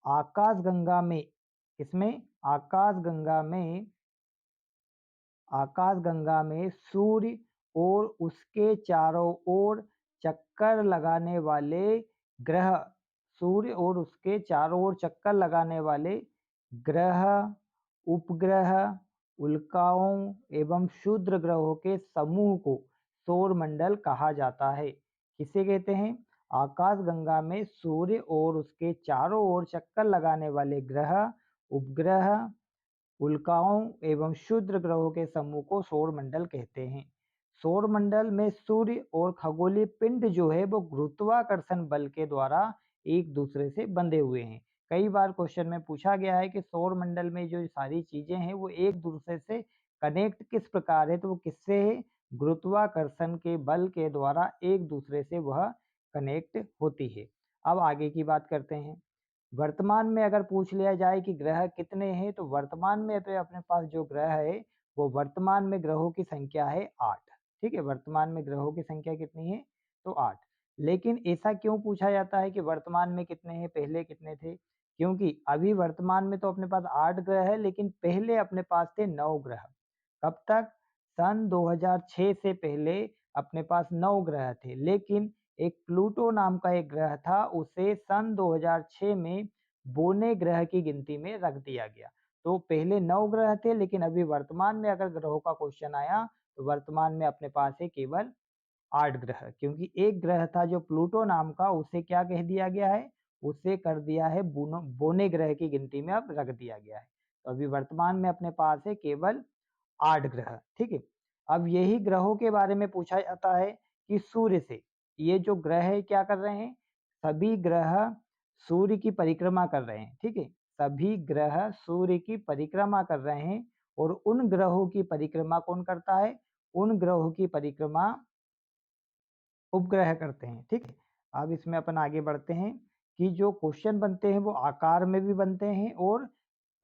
आकाशगंगा में, इसमें आकाशगंगा में सूर्य और उसके चारों ओर चक्कर लगाने वाले ग्रह, सूर्य और उसके चारों ओर चक्कर लगाने वाले ग्रह, उपग्रह, उल्काओं एवं क्षुद्र ग्रहों के समूह को सौरमंडल कहा जाता है। किसे कहते हैं? आकाशगंगा में सूर्य और उसके चारों ओर चक्कर लगाने वाले ग्रह, उपग्रह, उल्काओं एवं क्षुद्र ग्रहों के समूह को सौरमंडल कहते हैं। सौरमंडल में सूर्य और खगोलीय पिंड जो है वो गुरुत्वाकर्षण बल के द्वारा एक दूसरे से बंधे हुए हैं। कई बार क्वेश्चन में पूछा गया है कि सौरमंडल में जो सारी चीजें हैं वो एक दूसरे से कनेक्ट किस प्रकार है, तो वो किससे है? गुरुत्वाकर्षण के बल के द्वारा एक दूसरे से वह कनेक्ट होती है। अब आगे की बात करते हैं। वर्तमान में अगर पूछ लिया जाए कि ग्रह कितने हैं, तो वर्तमान में अपने पास जो ग्रह है वो वर्तमान में ग्रहों की संख्या है 8। ठीक है, वर्तमान में ग्रहों की संख्या कितनी है? तो 8। लेकिन ऐसा क्यों पूछा जाता है कि वर्तमान में कितने हैं, पहले कितने थे? क्योंकि अभी वर्तमान में तो अपने पास 8 ग्रह है, लेकिन पहले अपने पास थे 9 ग्रह। कब तक? सन 2006 से पहले अपने पास 9 ग्रह थे, लेकिन एक प्लूटो नाम का एक ग्रह था, उसे सन 2006 में बोने ग्रह की गिनती में रख दिया गया। तो पहले 9 ग्रह थे, लेकिन अभी वर्तमान में अगर ग्रहों का क्वेश्चन आया तो वर्तमान में अपने पास है केवल 8 ग्रह, क्योंकि एक ग्रह था जो प्लूटो नाम का, उसे क्या कह दिया गया है? उसे कर दिया है बोने ग्रह की गिनती में अब रख दिया गया है। तो अभी वर्तमान में अपने पास है केवल 8 ग्रह। ठीक है, अब यही ग्रहों के बारे में पूछा जाता है कि सूर्य से ये जो ग्रह है क्या कर रहे हैं? सभी ग्रह सूर्य की परिक्रमा कर रहे हैं। ठीक है, सभी ग्रह सूर्य की परिक्रमा कर रहे हैं, और उन ग्रहों की परिक्रमा कौन करता है? उन ग्रहों की परिक्रमा उपग्रह करते हैं। ठीक है, अब इसमें अपन आगे बढ़ते हैं कि जो क्वेश्चन बनते हैं वो आकार में भी बनते हैं और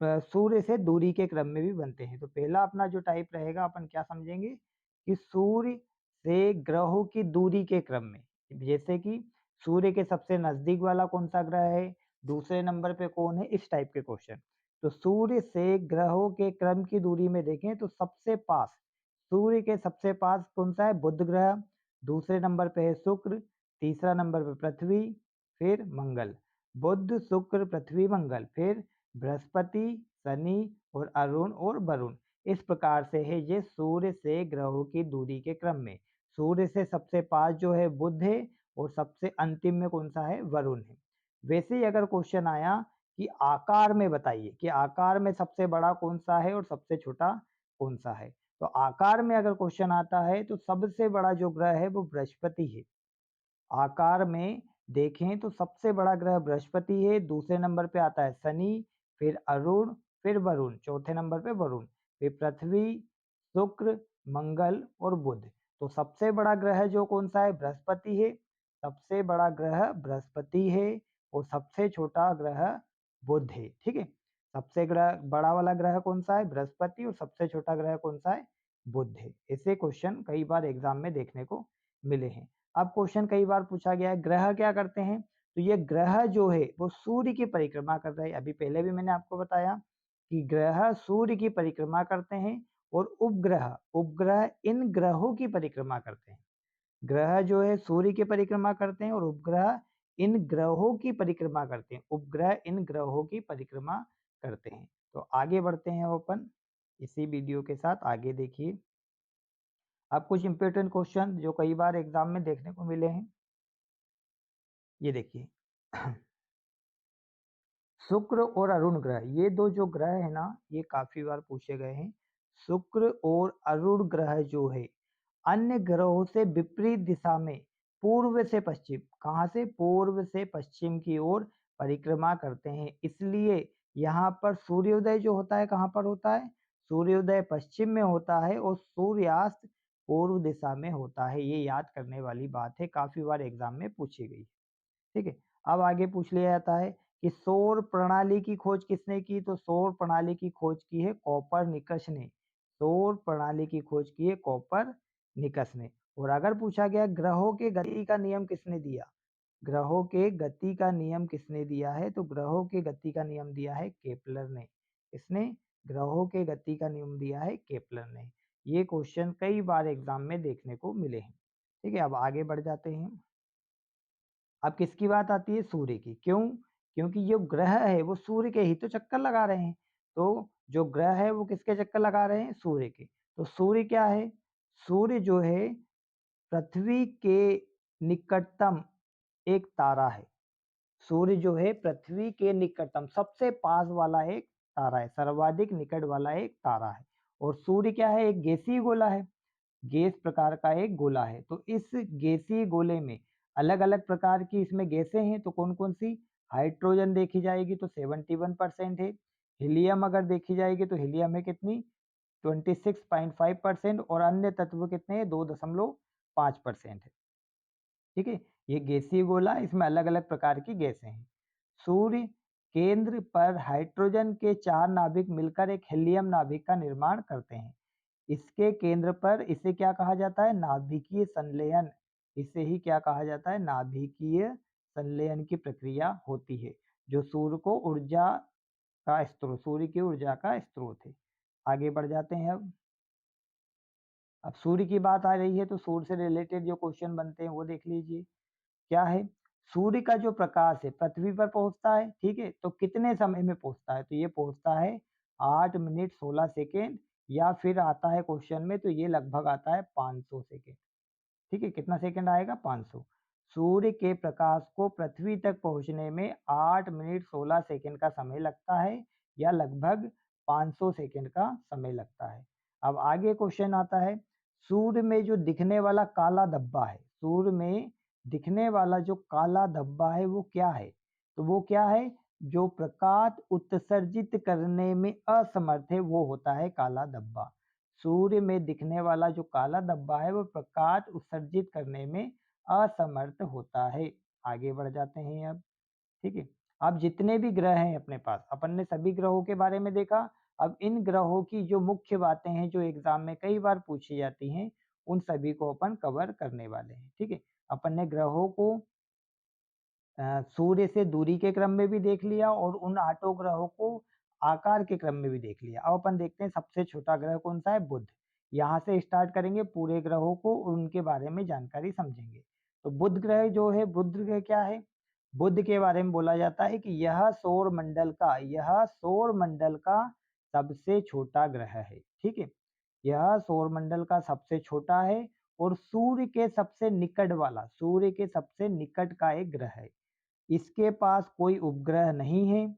सूर्य से दूरी के क्रम में भी बनते हैं। तो पहला अपना जो टाइप रहेगा, अपन क्या समझेंगे कि सूर्य से ग्रहों की दूरी के क्रम में। जैसे कि सूर्य के सबसे नजदीक वाला कौन सा ग्रह है, दूसरे नंबर पे कौन है, इस टाइप के क्वेश्चन। तो सूर्य से ग्रहों के क्रम की दूरी में देखें तो सबसे पास, सूर्य के सबसे पास कौन सा है? बुध ग्रह। दूसरे नंबर पे है शुक्र, तीसरा नंबर पे पृथ्वी, फिर मंगल। बुध, शुक्र, पृथ्वी, मंगल, फिर बृहस्पति, शनि और अरुण और वरुण। इस प्रकार से है ये सूर्य से ग्रहों की दूरी के क्रम में। सूर्य से सबसे पास जो है बुध है, और सबसे अंतिम में कौन सा है? वरुण है। वैसे ही अगर क्वेश्चन आया कि आकार में बताइए कि आकार में सबसे बड़ा कौन सा है और सबसे छोटा कौन सा है, तो आकार में अगर क्वेश्चन आता है तो सबसे बड़ा जो ग्रह है वो बृहस्पति है। आकार में देखें तो सबसे बड़ा ग्रह बृहस्पति है, दूसरे नंबर पे आता है शनि, फिर अरुण, फिर वरुण, चौथे नंबर पे वरुण, फिर पृथ्वी, शुक्र, मंगल और बुध। तो सबसे बड़ा ग्रह जो कौन सा है? बृहस्पति है। सबसे बड़ा ग्रह बृहस्पति है, और सबसे छोटा ग्रह बुध है। ठीक है, सबसे ग्रह बड़ा वाला ग्रह कौन सा है? बृहस्पति, और सबसे छोटा ग्रह कौन सा है? बुध है। ऐसे क्वेश्चन कई बार एग्जाम में देखने को मिले हैं। अब क्वेश्चन कई बार पूछा गया है ग्रह क्या करते हैं, तो ये ग्रह जो है वो सूर्य की परिक्रमा कर रहे हैं। अभी पहले भी मैंने आपको बताया कि ग्रह सूर्य की परिक्रमा करते हैं, और उपग्रह उपग्रह इन ग्रहों की परिक्रमा करते हैं। ग्रह जो है सूर्य की परिक्रमा करते हैं, और उपग्रह इन ग्रहों की परिक्रमा करते हैं। उपग्रह इन ग्रहों की परिक्रमा करते हैं। तो आगे बढ़ते हैं अपन इसी वीडियो के साथ। आगे देखिए, अब कुछ इंपॉर्टेंट क्वेश्चन जो कई बार एग्जाम में देखने को मिले हैं, ये देखिए। शुक्र और अरुण ग्रह, ये दो जो ग्रह है ना, ये काफी बार पूछे गए हैं। शुक्र और अरुण ग्रह जो है अन्य ग्रहों से विपरीत दिशा में पूर्व से पश्चिम, कहाँ से? पूर्व से पश्चिम की ओर परिक्रमा करते हैं। इसलिए यहाँ पर सूर्योदय जो होता है कहाँ पर होता है? सूर्योदय पश्चिम में होता है, और सूर्यास्त पूर्व दिशा में होता है। ये याद करने वाली बात है, काफी बार एग्जाम में पूछी गई। ठीक है, अब आगे पूछ लिया जाता है कि सौर प्रणाली की खोज किसने की, तो सौर प्रणाली की खोज की है कोपरनिकस ने। सौर प्रणाली की खोज की है कोपरनिकस ने। और अगर पूछा गया ग्रहों के गति का नियम किसने दिया, ग्रहों के गति का नियम किसने दिया है? तो ग्रहों के गति का नियम दिया है केपलर ने। इसने ग्रहों के गति का नियम दिया है केपलर ने। ये क्वेश्चन कई बार एग्जाम में देखने को मिले हैं। ठीक है, अब आगे बढ़ जाते हैं। अब किसकी बात आती है? सूर्य की। क्यों? क्योंकि जो ग्रह है वो सूर्य के ही तो चक्कर लगा रहे हैं। तो जो ग्रह है वो किसके चक्कर लगा रहे हैं? सूर्य के। तो सूर्य क्या है? सूर्य जो है पृथ्वी के निकटतम एक तारा है। सूर्य जो है पृथ्वी के निकटतम सबसे पास वाला एक तारा है, सर्वाधिक निकट वाला एक तारा है। और सूर्य क्या है? एक गैसीय गोला है, गैस प्रकार का एक गोला है। तो इस गैसीय गोले में अलग अलग प्रकार की इसमें गैसें हैं। तो कौन कौन सी? हाइड्रोजन देखी जाएगी तो 71% है। हीलियम अगर देखी जाएगी तो हीलियम है कितनी? 26.5%। और अन्य तत्व कितने हैं? 2.5% है। ठीक है, ये गैसीय गोला, इसमें अलग अलग प्रकार की गैसें हैं। सूर्य केंद्र पर हाइड्रोजन के 4 नाभिक मिलकर एक हीलियम नाभिक का निर्माण करते हैं। इसके केंद्र पर इसे क्या कहा जाता है? नाभिकीय संलयन। इसे ही क्या कहा जाता है? नाभिकीय संलयन की प्रक्रिया होती है, जो सूर्य को ऊर्जा का स्रोत, सूर्य की ऊर्जा का स्रोत है। आगे बढ़ जाते हैं। अब सूर्य की बात आ रही है तो सूर्य से रिलेटेड जो क्वेश्चन बनते हैं वो देख लीजिए। क्या है? सूर्य का जो प्रकाश है पृथ्वी पर पहुंचता है, ठीक है, तो कितने समय में पहुंचता है? तो ये पहुंचता है 8 मिनट 16 सेकेंड, या फिर आता है क्वेश्चन में तो ये लगभग आता है 500 सेकेंड। ठीक है, कितना सेकंड आएगा? 500। सूर्य के प्रकाश को पृथ्वी तक पहुंचने में 8 मिनट 16 सेकंड का समय लगता है, या लगभग 500 सेकंड का समय लगता है। अब आगे क्वेश्चन आता है, सूर्य में जो दिखने वाला काला धब्बा है, सूर्य में दिखने वाला जो काला धब्बा है वो क्या है? तो वो क्या है? जो प्रकाश उत्सर्जित करने में असमर्थ है वो होता है काला धब्बा। सूर्य में दिखने वाला जो काला धब्बा है वो प्रकाश उत्सर्जित करने में असमर्थ होता है। आगे बढ़ जाते हैं अब। ठीक है, अब जितने भी ग्रह हैं अपने पास, अपन ने सभी ग्रहों के बारे में देखा। अब इन ग्रहों की जो मुख्य बातें हैं जो एग्जाम में कई बार पूछी जाती हैं, उन सभी को अपन कवर करने वाले हैं। ठीक है, अपन ने ग्रहों को सूर्य से दूरी के क्रम में भी देख लिया और उन 8 ग्रहों को आकार के क्रम में भी देख लिया। अब अपन देखते हैं सबसे छोटा ग्रह कौन सा है? बुध। यहाँ से स्टार्ट करेंगे पूरे ग्रहों को, उनके बारे में जानकारी समझेंगे। तो बुध ग्रह जो है, बुध ग्रह क्या है? बुध के बारे में बोला जाता है कि यह सौर मंडल का सबसे छोटा ग्रह है। ठीक है, यह सौर मंडल का सबसे छोटा है और सूर्य के सबसे निकट वाला, सूर्य के सबसे निकट का एक ग्रह है। इसके पास कोई उपग्रह नहीं है।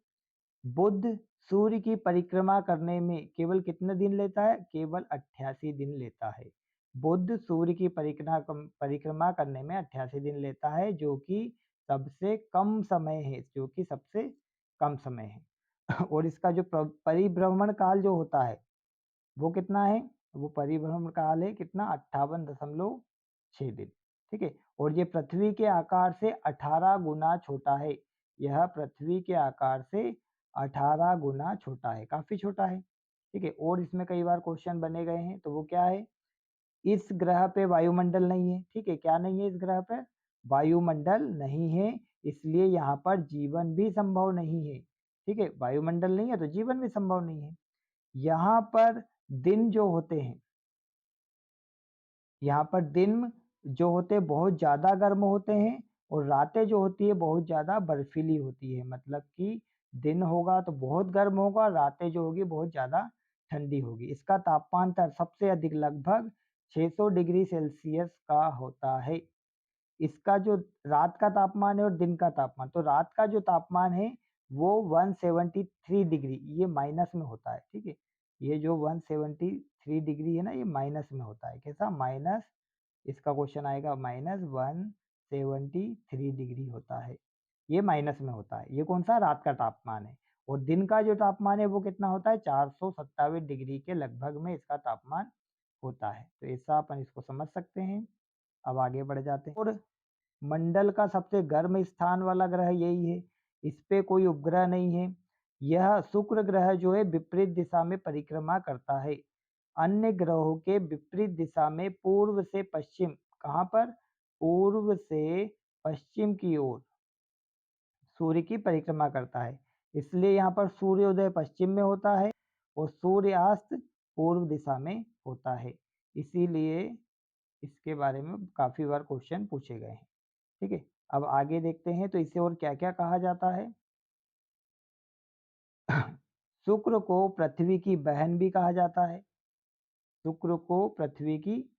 बुध सूर्य की परिक्रमा करने में केवल कितने दिन लेता है? केवल 88 दिन लेता है। बुध सूर्य की परिक्रमा करने में 88 दिन लेता है, जो कि सबसे कम समय है, जो कि सबसे कम समय है। और इसका जो परिभ्रमण काल जो होता है वो कितना है? वो परिभ्रमण काल है कितना? 58.6 दिन। ठीक है, और ये पृथ्वी के आकार से 18 गुना छोटा है। यह पृथ्वी के आकार से 18 गुना छोटा है, काफी छोटा है। ठीक है, और इसमें कई बार क्वेश्चन बने गए हैं, तो वो क्या है? इस ग्रह पे वायुमंडल नहीं है। ठीक है, क्या नहीं है इस ग्रह पर? वायुमंडल नहीं है, इसलिए यहाँ पर जीवन भी संभव नहीं है। ठीक है, वायुमंडल नहीं है तो जीवन भी संभव नहीं है। यहाँ पर दिन जो होते हैं, यहाँ पर दिन जो होते हैं बहुत ज़्यादा गर्म होते हैं, और रातें जो होती है बहुत ज़्यादा बर्फीली होती है। मतलब कि दिन होगा तो बहुत गर्म होगा, रातें जो होगी बहुत ज़्यादा ठंडी होगी। इसका तापांतर सबसे अधिक लगभग 600 डिग्री सेल्सियस का होता है। इसका जो रात का तापमान है और दिन का तापमान, तो रात का जो तापमान है वो 173 डिग्री, ये माइनस में होता है। ठीक है, ये जो 173 डिग्री है ना, ये माइनस में होता है। कैसा? माइनस, इसका क्वेश्चन आएगा -173 डिग्री होता है, ये माइनस में होता है। ये कौन सा? रात का तापमान है। और दिन का जो तापमान है वो कितना होता है? 427 डिग्री के लगभग में इसका तापमान होता है। तो ऐसा अपन इसको समझ सकते हैं। अब आगे बढ़ जाते हैं। और मंडल का सबसे गर्म स्थान वाला ग्रह यही है। इस पे कोई उपग्रह नहीं है। यह शुक्र ग्रह जो है विपरीत दिशा में परिक्रमा करता है। अन्य ग्रहों के विपरीत दिशा में पूर्व से पश्चिम, कहाँ पर? पूर्व से पश्चिम की ओर सूर्य की परिक्रमा करता है, इसलिए यहाँ पर सूर्योदय पश्चिम में होता है और सूर्यास्त पूर्व दिशा में होता है। इसीलिए इसके बारे में काफ़ी बार क्वेश्चन पूछे गए हैं। ठीक है, अब आगे देखते हैं तो इसे और क्या-क्या कहा जाता है। शुक्र को पृथ्वी की बहन भी कहा जाता है। शुक्र को पृथ्वी की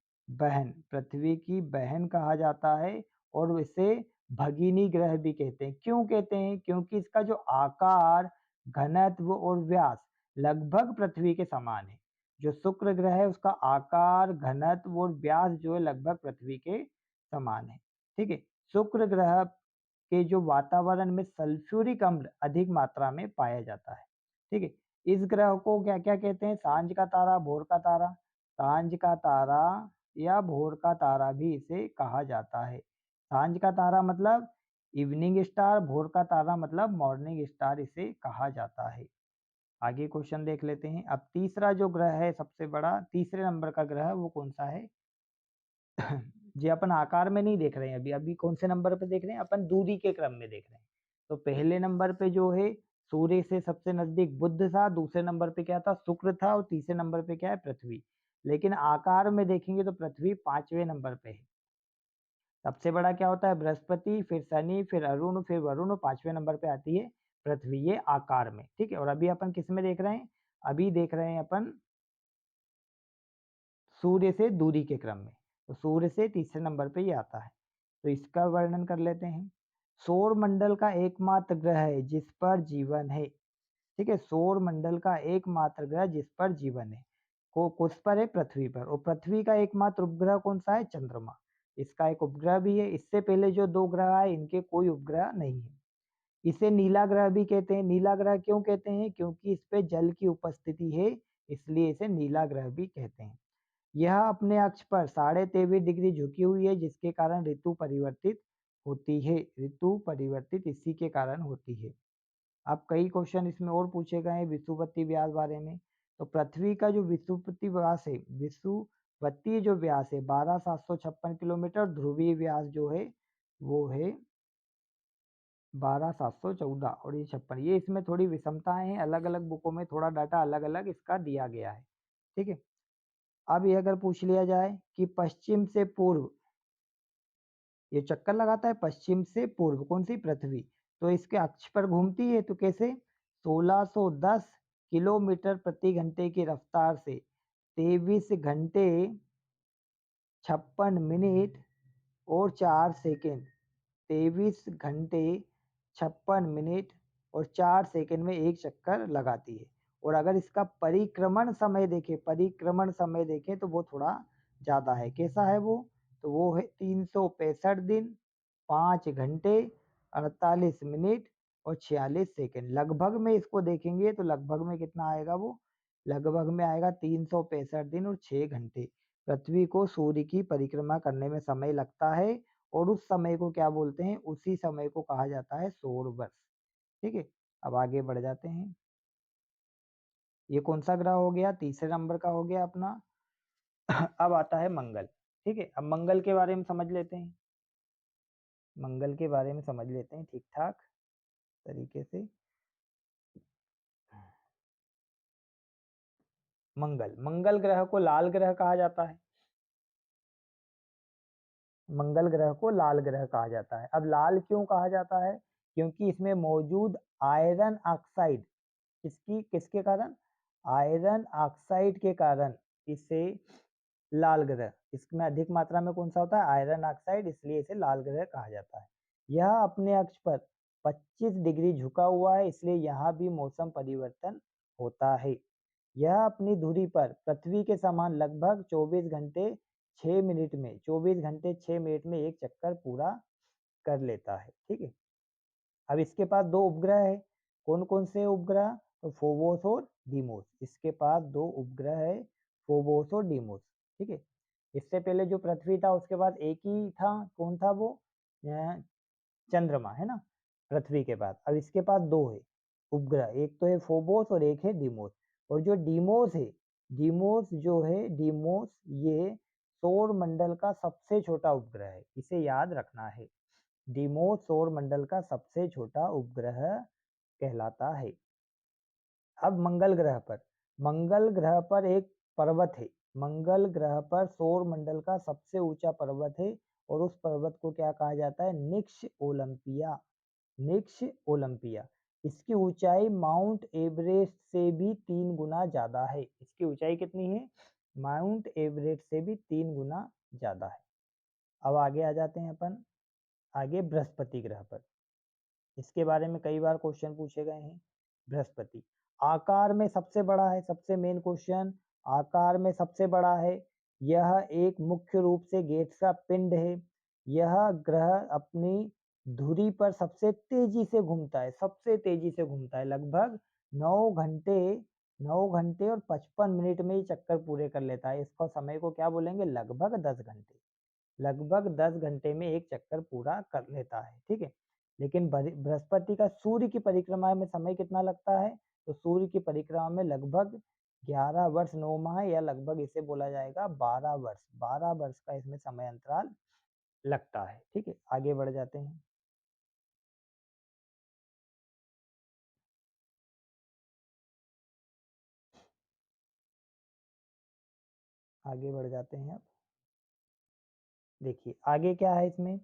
बहन कहा जाता है और इसे भगिनी ग्रह भी कहते हैं। क्यों कहते हैं? क्योंकि इसका जो आकार, घनत्व और व्यास लगभग पृथ्वी के समान है। जो शुक्र ग्रह है उसका आकार, घनत्व और व्यास जो है लगभग पृथ्वी के समान है। ठीक है, शुक्र ग्रह के जो वातावरण में सल्फ्यूरिक अम्ल अधिक मात्रा में पाया जाता है। ठीक है, इस ग्रह को क्या-क्या कहते हैं? सांझ का तारा, भोर का तारा, सांझ का तारा या भोर का तारा भी इसे कहा जाता है। सांझ का तारा मतलब इवनिंग स्टार, भोर का तारा मतलब मॉर्निंग स्टार इसे कहा जाता है। आगे क्वेश्चन देख लेते हैं। अब तीसरा जो ग्रह है सबसे बड़ा, तीसरे नंबर का ग्रह वो कौन सा है? जी अपन आकार में नहीं देख रहे हैं अभी, अभी कौन से नंबर पे देख रहे हैं? अपन दूरी के क्रम में देख रहे हैं। तो पहले नंबर पे जो है सूर्य से सबसे नजदीक बुध था, दूसरे नंबर पे क्या था? शुक्र था और तीसरे नंबर पे क्या है? पृथ्वी। लेकिन आकार में देखेंगे तो पृथ्वी 5वें नंबर पे है। सबसे बड़ा क्या होता है? बृहस्पति, फिर शनि, फिर अरुण, फिर वरुण और 5वें नंबर पे आती है पृथ्वी, ये आकार में। ठीक है, और अभी अपन किस में देख रहे हैं? अभी देख रहे हैं अपन सूर्य से दूरी के क्रम में। तो सूर्य से तीसरे नंबर पे ये आता है। तो इसका वर्णन कर लेते हैं। सौर मंडल का एकमात्र ग्रह है जिस पर जीवन है। ठीक है, सौर मंडल का एकमात्र ग्रह जिस पर जीवन है को किस पर है? पृथ्वी पर। और पृथ्वी का एकमात्र उपग्रह कौन सा है? चंद्रमा। इसका एक उपग्रह भी है। इससे पहले जो दो ग्रह है इनके कोई उपग्रह नहीं है। इसे नीला ग्रह भी कहते हैं। नीला ग्रह क्यों कहते हैं? क्योंकि इस पे जल की उपस्थिति है, इसलिए इसे नीला ग्रह भी कहते हैं। यह अपने अक्ष पर 23.5 डिग्री झुकी हुई है जिसके कारण ऋतु परिवर्तित होती है। ऋतु परिवर्तित इसी के कारण होती है। अब कई क्वेश्चन इसमें और पूछे गए हैं विषुवतीय व्यास बारे में। तो पृथ्वी का जो विषुवतीय व्यास है, विषुवतीय जो व्यास है 12,756 किलोमीटर, ध्रुवीय व्यास जो है वो है 12,714 और ये 56। ये इसमें थोड़ी विषमताएं हैं, अलग अलग बुकों में थोड़ा डाटा अलग अलग इसका दिया गया है। ठीक है, अब ये अगर पूछ लिया जाए कि पश्चिम से पूर्व ये चक्कर लगाता है, पश्चिम से पूर्व कौन सी? पृथ्वी। तो इसके अक्ष पर घूमती है, तो कैसे? 1610 किलोमीटर प्रति घंटे की रफ्तार से 23 घंटे 56 मिनट और 4 सेकेंड, 23 घंटे 56 मिनट और 4 सेकेंड में एक चक्कर लगाती है। और अगर इसका परिक्रमण समय देखें तो वो थोड़ा ज़्यादा है। कैसा है वो? तो वो है 365 दिन, 5 घंटे 48 मिनट और 46 सेकेंड। लगभग में इसको देखेंगे तो लगभग में कितना आएगा वो? लगभग में आएगा 365 दिन और 6 घंटे। पृथ्वी को सूर्य की परिक्रमा करने में समय लगता है और उस समय को क्या बोलते हैं? उसी समय को कहा जाता है सौर वर्ष। ठीक है, अब आगे बढ़ जाते हैं। ये कौन सा ग्रह हो गया? तीसरे नंबर का हो गया अपना। अब आता है मंगल। ठीक है, अब मंगल के बारे में समझ लेते हैं। मंगल के बारे में समझ लेते हैं ठीक ठाक तरीके से। मंगल ग्रह को लाल ग्रह कहा जाता है। मंगल ग्रह को लाल ग्रह कहा जाता है। अब लाल क्यों कहा जाता है? क्योंकि इसमें मौजूद आयरन ऑक्साइड, किसके कारण? आयरन ऑक्साइड के कारण इसे लाल ग्रह, इसमें अधिक मात्रा में कौन सा होता है? आयरन ऑक्साइड, इसलिए इसे लाल ग्रह कहा जाता है। यह अपने अक्ष पर 25 डिग्री झुका हुआ है, इसलिए यहाँ भी मौसम परिवर्तन होता है। यह अपनी धुरी पर पृथ्वी के समान लगभग 24 घंटे 6 मिनट में एक चक्कर पूरा कर लेता है। ठीक है, अब इसके पास दो उपग्रह है। कौन कौन से उपग्रह? तो फोबोस और डीमोस। इसके पास दो उपग्रह है, फोबोस और डीमोस। ठीक है, इससे पहले जो पृथ्वी था उसके पास एक ही था, कौन था वो? चंद्रमा, है ना, पृथ्वी के बाद। अब इसके पास दो है उपग्रह, एक तो है फोबोस और एक है डीमोस। और जो डीमोस है, डीमोस ये सौर मंडल का सबसे छोटा उपग्रह है, इसे याद रखना है। डिमोस सौर मंडल का सबसे छोटा उपग्रह कहलाता है। अब मंगल ग्रह पर एक पर्वत है। मंगल ग्रह पर सौर मंडल का सबसे ऊंचा पर्वत है और उस पर्वत को क्या कहा जाता है? निक्स ओलंपिया। निक्स ओलंपिया। इसकी ऊंचाई माउंट एवरेस्ट से भी 3 गुना ज्यादा है। इसकी ऊंचाई कितनी है? माउंट एवरेस्ट से भी 3 गुना ज्यादा है। अब आगे आ जाते हैं अपन आगे बृहस्पति ग्रह पर। इसके बारे में कई बार क्वेश्चन पूछे गए हैं। बृहस्पति आकार में सबसे बड़ा है। सबसे मेन क्वेश्चन, आकार में सबसे बड़ा है। यह एक मुख्य रूप से गैस का पिंड है। यह ग्रह अपनी धुरी पर सबसे तेजी से घूमता है। सबसे तेजी से घूमता है। लगभग 9 घंटे और 55 मिनट में ये चक्कर पूरे कर लेता है। इसका समय को क्या बोलेंगे? लगभग 10 घंटे। लगभग 10 घंटे में एक चक्कर पूरा कर लेता है। ठीक है। लेकिन बृहस्पति का सूर्य की परिक्रमा में समय कितना लगता है? तो सूर्य की परिक्रमा में लगभग 11 वर्ष 9 माह या लगभग इसे बोला जाएगा 12 वर्ष। 12 वर्ष का इसमें समय अंतराल लगता है। ठीक है। आगे बढ़ जाते हैं। आगे बढ़ जाते हैं अब। देखिए आगे क्या है इसमें।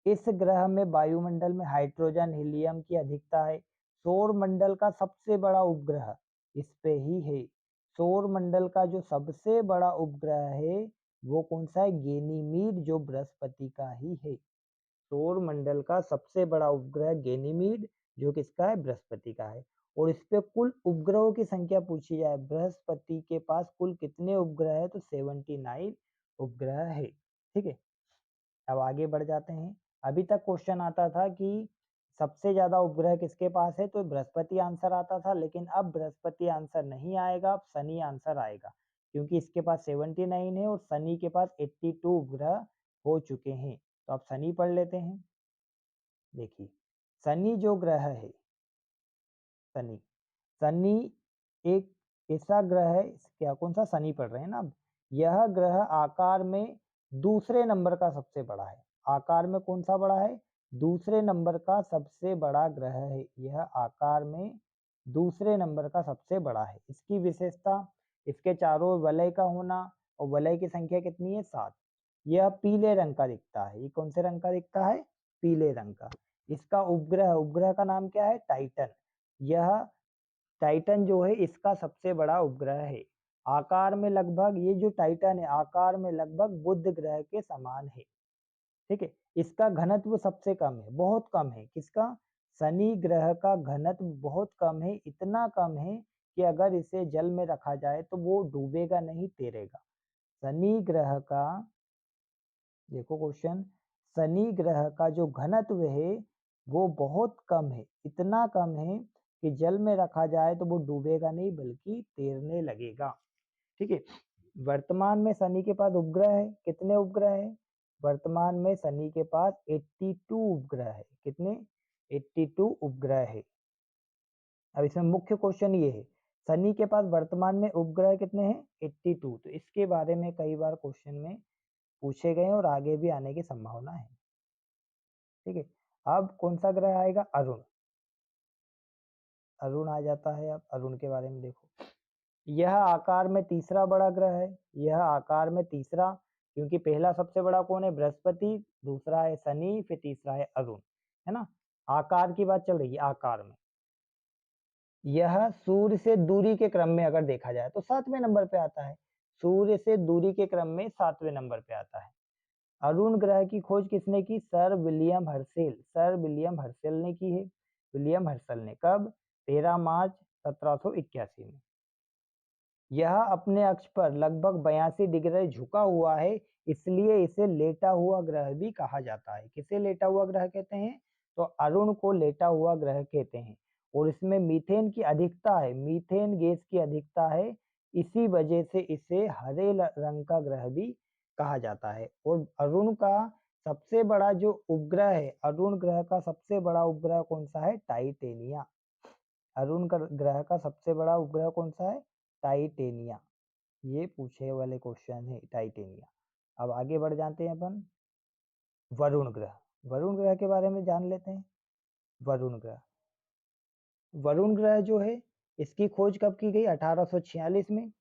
इस ग्रह में वायुमंडल में हाइड्रोजन हीलियम की अधिकता है। सौर मंडल का सबसे बड़ा उपग्रह इस पे ही है। सौर मंडल का जो सबसे बड़ा उपग्रह है वो कौन सा है? गैनीमीड, जो बृहस्पति का ही है। सौर मंडल का सबसे बड़ा उपग्रह गैनीमीड, जो किसका है? बृहस्पति का है। और इस पे कुल उपग्रहों की संख्या पूछी जाए, बृहस्पति के पास कुल कितने उपग्रह है? तो 79 उपग्रह है। ठीक है। अब आगे बढ़ जाते हैं। अभी तक क्वेश्चन आता था कि सबसे ज्यादा उपग्रह किसके पास है? तो बृहस्पति आंसर आता था। लेकिन अब बृहस्पति आंसर नहीं आएगा, अब शनि आंसर आएगा, क्योंकि इसके पास 79 है और शनि के पास 82 उपग्रह हो चुके हैं। तो अब शनि पढ़ लेते हैं। देखिए शनि जो ग्रह है, शनि शनि एक ऐसा ग्रह है। क्या कौन सा? शनि पढ़ रहे हैं ना अब। यह ग्रह आकार में दूसरे नंबर का सबसे बड़ा है। आकार में कौन सा बड़ा है? दूसरे नंबर का सबसे बड़ा ग्रह है। यह आकार में दूसरे नंबर का सबसे बड़ा है। इसकी विशेषता, इसके चारों ओर वलय का होना, और वलय की संख्या कितनी है? 7। यह पीले रंग का दिखता है। ये कौन से रंग का दिखता है? पीले रंग का। इसका उपग्रह का नाम क्या है? टाइटन। यह टाइटन जो है इसका सबसे बड़ा उपग्रह है। आकार में लगभग, ये जो टाइटन है आकार में लगभग बुध ग्रह के समान है। ठीक है। इसका घनत्व सबसे कम है, बहुत कम है। किसका? शनि ग्रह का घनत्व बहुत कम है। इतना कम है कि अगर इसे जल में रखा जाए तो वो डूबेगा नहीं, तैरेगा। शनि ग्रह का, देखो क्वेश्चन, शनि ग्रह का जो घनत्व है वो बहुत कम है। इतना कम है कि जल में रखा जाए तो वो डूबेगा नहीं बल्कि तैरने लगेगा। ठीक है। वर्तमान में शनि के पास उपग्रह है। कितने उपग्रह है? वर्तमान में शनि के पास 82 उपग्रह है। कितने? 82 उपग्रह है। अब इसमें मुख्य क्वेश्चन ये है, शनि के पास वर्तमान में उपग्रह कितने हैं? 82। तो इसके बारे में कई बार क्वेश्चन में पूछे गए और आगे भी आने की संभावना है। ठीक है। अब कौन सा ग्रह आएगा? अरुण। अरुण आ जाता है। अब अरुण के बारे में देखो। यह आकार में तीसरा बड़ा ग्रह है। यह आकार में तीसरा, क्योंकि पहला सबसे बड़ा कौन है? बृहस्पति, दूसरा है शनि, फिर तीसरा है अरुण, है ना। आकार की बात चल रही है। आकार में यह सूर्य से दूरी के क्रम में अगर देखा जाए तो 7वें नंबर पे आता है। सूर्य से दूरी के क्रम में 7वें नंबर पे आता है। अरुण ग्रह की खोज किसने की? Sir William Herschel. Sir William Herschel ने की है। विलियम हर्शेल ने कब? 13 मार्च 1781 में। यह अपने अक्ष पर लगभग 82 डिग्री झुका हुआ है, इसलिए इसे लेटा हुआ ग्रह भी कहा जाता है। किसे लेटा हुआ ग्रह कहते हैं? तो अरुण को लेटा हुआ ग्रह कहते हैं। और इसमें मीथेन की अधिकता है, मीथेन गैस की अधिकता है। इसी वजह से इसे हरे रंग का ग्रह भी कहा जाता है। और अरुण का सबसे बड़ा जो उपग्रह है, अरुण ग्रह का सबसे बड़ा उपग्रह कौन सा है? टाइटेनिया। अरुण ग्रह का सबसे बड़ा उपग्रह कौन सा है? टाइटेनिया। ये पूछे वाले क्वेश्चन है, टाइटेनिया। अब आगे बढ़ जाते हैं अपन वरुण ग्रह। वरुण ग्रह के बारे में जान लेते हैं। वरुण ग्रह, वरुण ग्रह जो है इसकी खोज कब की गई? 1846 में।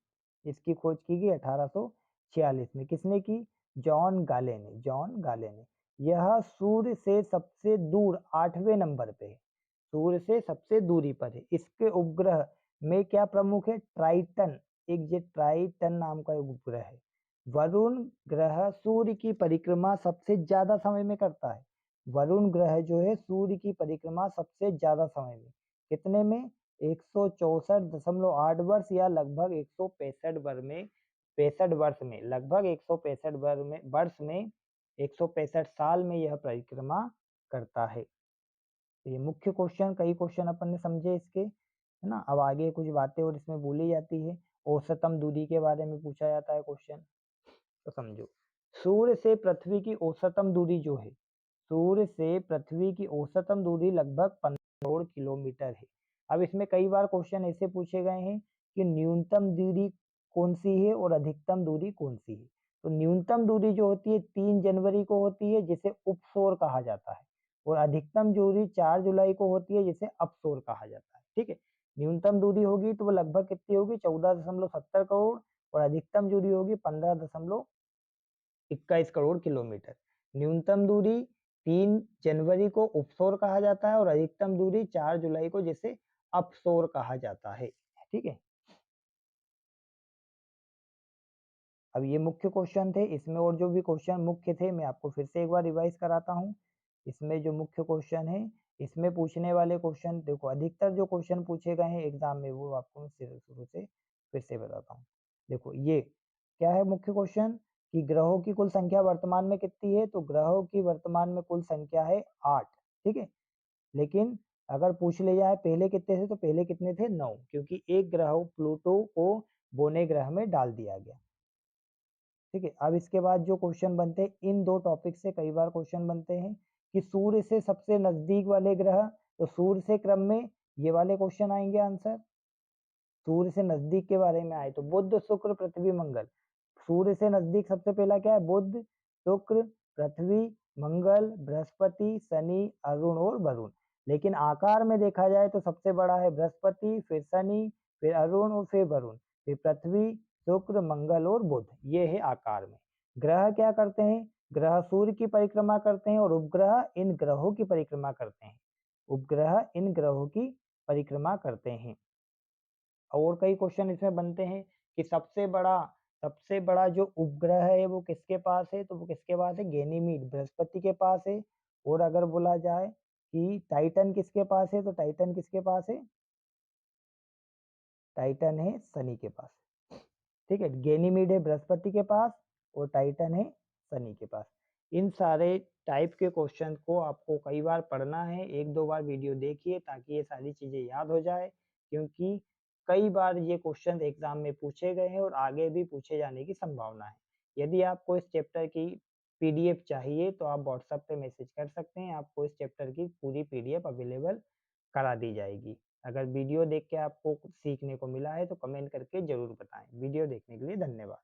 इसकी खोज की गई 1846 में। किसने की? जॉन गाले ने। जॉन गाले ने। यह सूर्य से सबसे दूर 8वें नंबर पे है। सूर्य से सबसे दूरी पर है। इसके उपग्रह में क्या प्रमुख है? ट्राइटन। एक ये ट्राइटन नाम का एक उपग्रह है। वरुण ग्रह सूर्य की परिक्रमा सबसे ज्यादा समय में करता है। वरुण ग्रह जो है सूर्य की परिक्रमा सबसे ज्यादा समय में, कितने में? 164.8 वर्ष या लगभग 165 वर्ष में, लगभग 165 वर्ष में 165 साल में यह परिक्रमा करता है। तो ये मुख्य क्वेश्चन, कई क्वेश्चन अपन ने समझे इसके, है ना। अब आगे कुछ बातें और इसमें बोली जाती है। औसतम दूरी के बारे में पूछा जाता है क्वेश्चन, तो समझो। सूर्य से पृथ्वी की औसतम दूरी जो है, सूर्य से पृथ्वी की औसतम दूरी लगभग 15 करोड़ किलोमीटर है। अब इसमें कई बार क्वेश्चन ऐसे पूछे गए हैं कि न्यूनतम दूरी कौन सी है और अधिकतम दूरी कौन सी है। तो न्यूनतम दूरी जो होती है 3 जनवरी को होती है, जिसे उपसोर कहा जाता है, और अधिकतम दूरी 4 जुलाई को होती है, जिसे अपसोर कहा जाता है। ठीक है। न्यूनतम दूरी होगी तो वो लगभग कितनी होगी? 14.70 करोड़, और अधिकतम दूरी होगी 15.21 करोड़ किलोमीटर। न्यूनतम दूरी 3 जनवरी को उपसोर कहा जाता है, और अधिकतम दूरी 4 जुलाई को जिसे अपसोर कहा जाता है। ठीक है। अब ये मुख्य क्वेश्चन थे। इसमें और जो भी क्वेश्चन मुख्य थे मैं आपको फिर से एक बार रिवाइज कराता हूँ। इसमें जो मुख्य क्वेश्चन है, इसमें पूछने वाले क्वेश्चन देखो, अधिकतर जो क्वेश्चन पूछे गए हैं एग्जाम में वो आपको मैं शुरू से फिर से बताता हूँ। देखो ये क्या है मुख्य क्वेश्चन, कि ग्रहों की कुल संख्या वर्तमान में कितनी है? तो ग्रहों की वर्तमान में कुल संख्या है 8। ठीक है। लेकिन अगर पूछ ले जाए पहले कितने थे, तो पहले कितने थे? 9, क्योंकि एक ग्रह प्लूटो को बोने ग्रह में डाल दिया गया। ठीक है। अब इसके बाद जो क्वेश्चन बनते हैं, इन दो टॉपिक से कई बार क्वेश्चन बनते हैं कि सूर्य से सबसे नजदीक वाले ग्रह, तो सूर्य से क्रम में ये वाले क्वेश्चन आएंगे आंसर। सूर्य से नजदीक के बारे में आए तो बुध, शुक्र, पृथ्वी, मंगल। सूर्य से नजदीक सबसे पहला क्या है? बुध, शुक्र, पृथ्वी, मंगल, बृहस्पति, शनि, अरुण और वरुण। लेकिन आकार में देखा जाए तो सबसे बड़ा है बृहस्पति, फिर शनि, फिर अरुण और फिर वरुण, फिर पृथ्वी, शुक्र, मंगल और बुध। ये है आकार में। ग्रह क्या करते हैं? ग्रह सूर्य की परिक्रमा करते हैं, और उपग्रह इन ग्रहों की परिक्रमा करते हैं। उपग्रह इन ग्रहों की परिक्रमा करते हैं। और कई क्वेश्चन इसमें बनते हैं कि सबसे बड़ा जो उपग्रह है वो किसके पास है? तो वो किसके पास है? गैनीमीड, बृहस्पति के पास है। और अगर बोला जाए कि टाइटन किसके पास है, तो टाइटन किसके पास है? टाइटन है शनि के पास। ठीक है। गैनीमीड है बृहस्पति के पास, और टाइटन है शनि के पास। इन सारे टाइप के क्वेश्चन को आपको कई बार पढ़ना है, 1-2 बार वीडियो देखिए ताकि ये सारी चीजें याद हो जाए, क्योंकि कई बार ये क्वेश्चन एग्जाम में पूछे गए हैं और आगे भी पूछे जाने की संभावना है। यदि आपको इस चैप्टर की पीडीएफ चाहिए तो आप व्हाट्सएप पे मैसेज कर सकते हैं, आपको इस चैप्टर की पूरी पीडीएफ अवेलेबल करा दी जाएगी। अगर वीडियो देख के आपको कुछ सीखने को मिला है तो कमेंट करके जरूर बताएं। वीडियो देखने के लिए धन्यवाद।